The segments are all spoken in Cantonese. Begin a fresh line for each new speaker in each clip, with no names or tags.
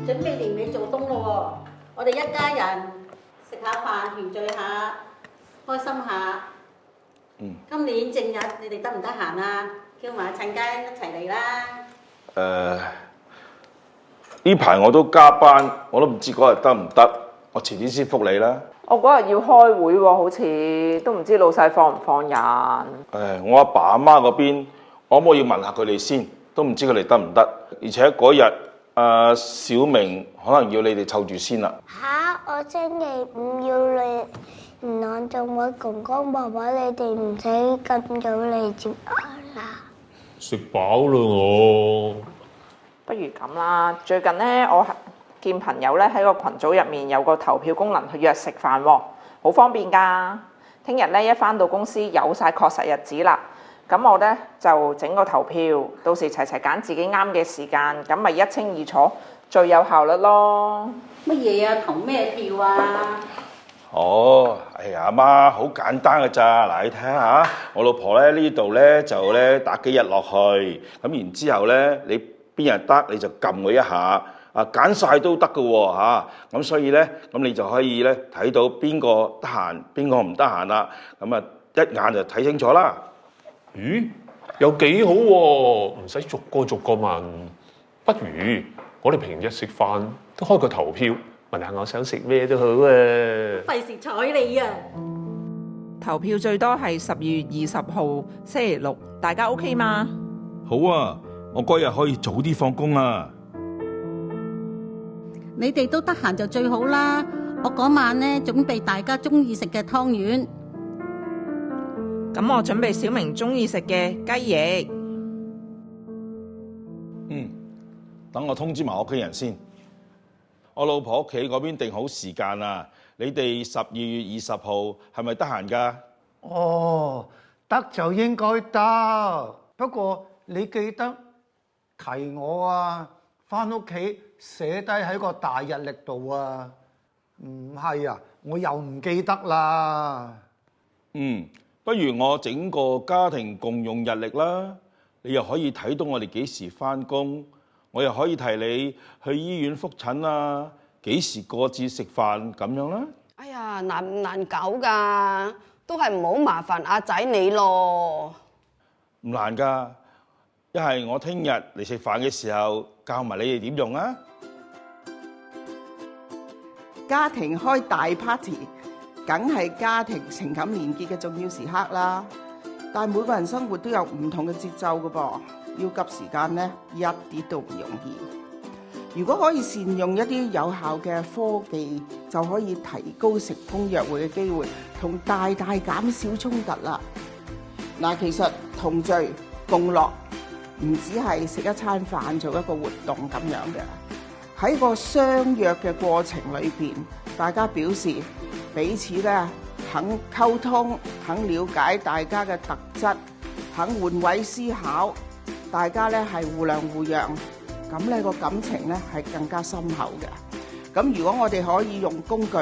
準備年尾做冬咯喎，我哋一家人食下飯，團聚下，開心下。今年正日你哋得唔得閒啊？叫埋陳家一齊嚟啦。
呢排我都加班，我都唔知嗰日得唔得，我遲啲先覆你啦。
我嗰日要開會喎，好似都唔知老細放唔放人。
我阿爸阿媽嗰邊，我可唔可以問下佢哋先？都唔知佢哋得唔得。而且嗰日小明可能要你哋湊住先啦。
嚇！我星期五要嚟元朗做我公公婆婆，你哋唔使咁早嚟接我啦。
食飽啦我。
不如咁啦，最近呢，我見朋友咧喺個群組入面有個投票功能去約食飯喎，好方便㗎。聽日咧一返到公司有晒確實日子啦，咁我咧就整個投票，到時齊齊揀自己啱嘅時間，咁咪一清二楚，最有效率咯。
乜嘢啊？投咩票啊？
哎呀，阿媽好簡單㗎咋，嗱你睇下，我老婆咧呢度咧就咧打幾日落去，咁然之後咧你邊日得你就撳佢一下。揀晒都得嘅喎嚇，咁所以咧，咁你就可以咧睇到邊個得閒，邊個唔得閒啦。咁一眼就睇清楚啦。
咦，又幾好喎，唔使逐個逐個問。不如我哋平日食飯都開個投票，問下我想食咩都好啊。
費事睬你啊！
投票最多係12月20號星期六，大家 OK 嗎？
好啊，我嗰日可以早啲放工啊。
你哋都得閒就最好啦。我嗰晚呢準備大家中意食嘅湯圓。
咁我準備小明中意食嘅雞翼。
等我通知埋屋企人先。我老婆屋企嗰邊定好時間啦。你哋12月20號係咪得閒㗎？
哦，得就應該得。不過你記得提我啊，返屋企寫低喺個大日曆度啊。唔係啊，我又唔記得啦。
不如我整個家庭共用日曆啦。你又可以睇到我哋幾時返工，我又可以提你去醫院覆診啊，幾時過節食飯咁樣啦。
哎呀，難唔難搞㗎？都係唔好麻煩阿仔你咯。
唔難㗎，一係我聽日嚟食飯嘅時候教埋你哋點用啊。
家庭開大 party， 梗係家庭情感連結嘅重要時刻啦。但係每個人生活都有唔同嘅節奏㗎噃，要急時間呢，一啲都唔容易。如果可以善用一啲有效嘅科技，就可以提高成功約會嘅機會，同大大減少衝突啦。嗱，其實同聚共樂唔只係食一餐飯做一個活動咁樣嘅。喺個相約嘅過程裏邊，大家表示彼此咧肯溝通，肯了解大家嘅特質，肯換位思考，大家咧係互諒互讓，咁咧個感情咧係更加深厚嘅。咁如果我哋可以用工具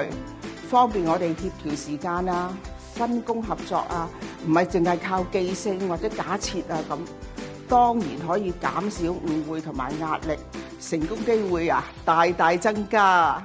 方便我哋協調時間啊、分工合作啊，唔係淨係靠記性或者假設啊咁，當然可以減少誤會同埋壓力。成功機會啊，大大增加。